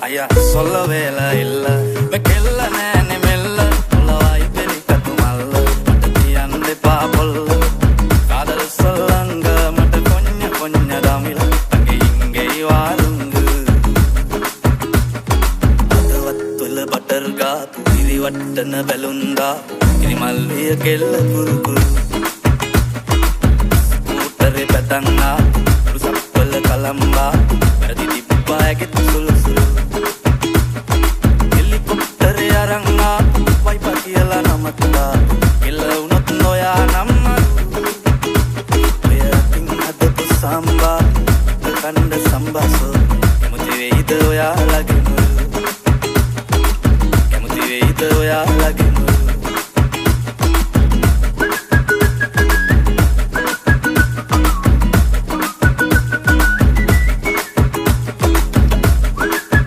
අයියා සොල්ල වේලා ඉල්ල මේ කෙල්ල නෑනේ මෙල්ල ඔලවයි පෙරි කතු මල්ල මට කියන්න එපා පොල්ල කාදල් සොල්ලංග මට කොඤ්ඤ කොඤ්ඤ දමිල අගේ ඉංගේ වාරුංග අදවත් තුල බටර් ගාපු ඉරි වට්ටන බැලුන්දා ඉරි මල්ලිය කෙල්ල කුරු කුරු ඌතරේ පතංගා රුසප්පල කලම්බා වැඩි දිබ්බාගේ සුළු සුළු හෙලිකොප්ටරේ අරංගා වයිපා කියලා නමත්තා කෙල්ල උනොත් නොයා නම්ම ඔයතින් හදපු සම්බා කණ්ඩ සම්බාසෝ කැමති වෙයිද ඔයාලගේ කැමති වෙයිද ඔයාලගේ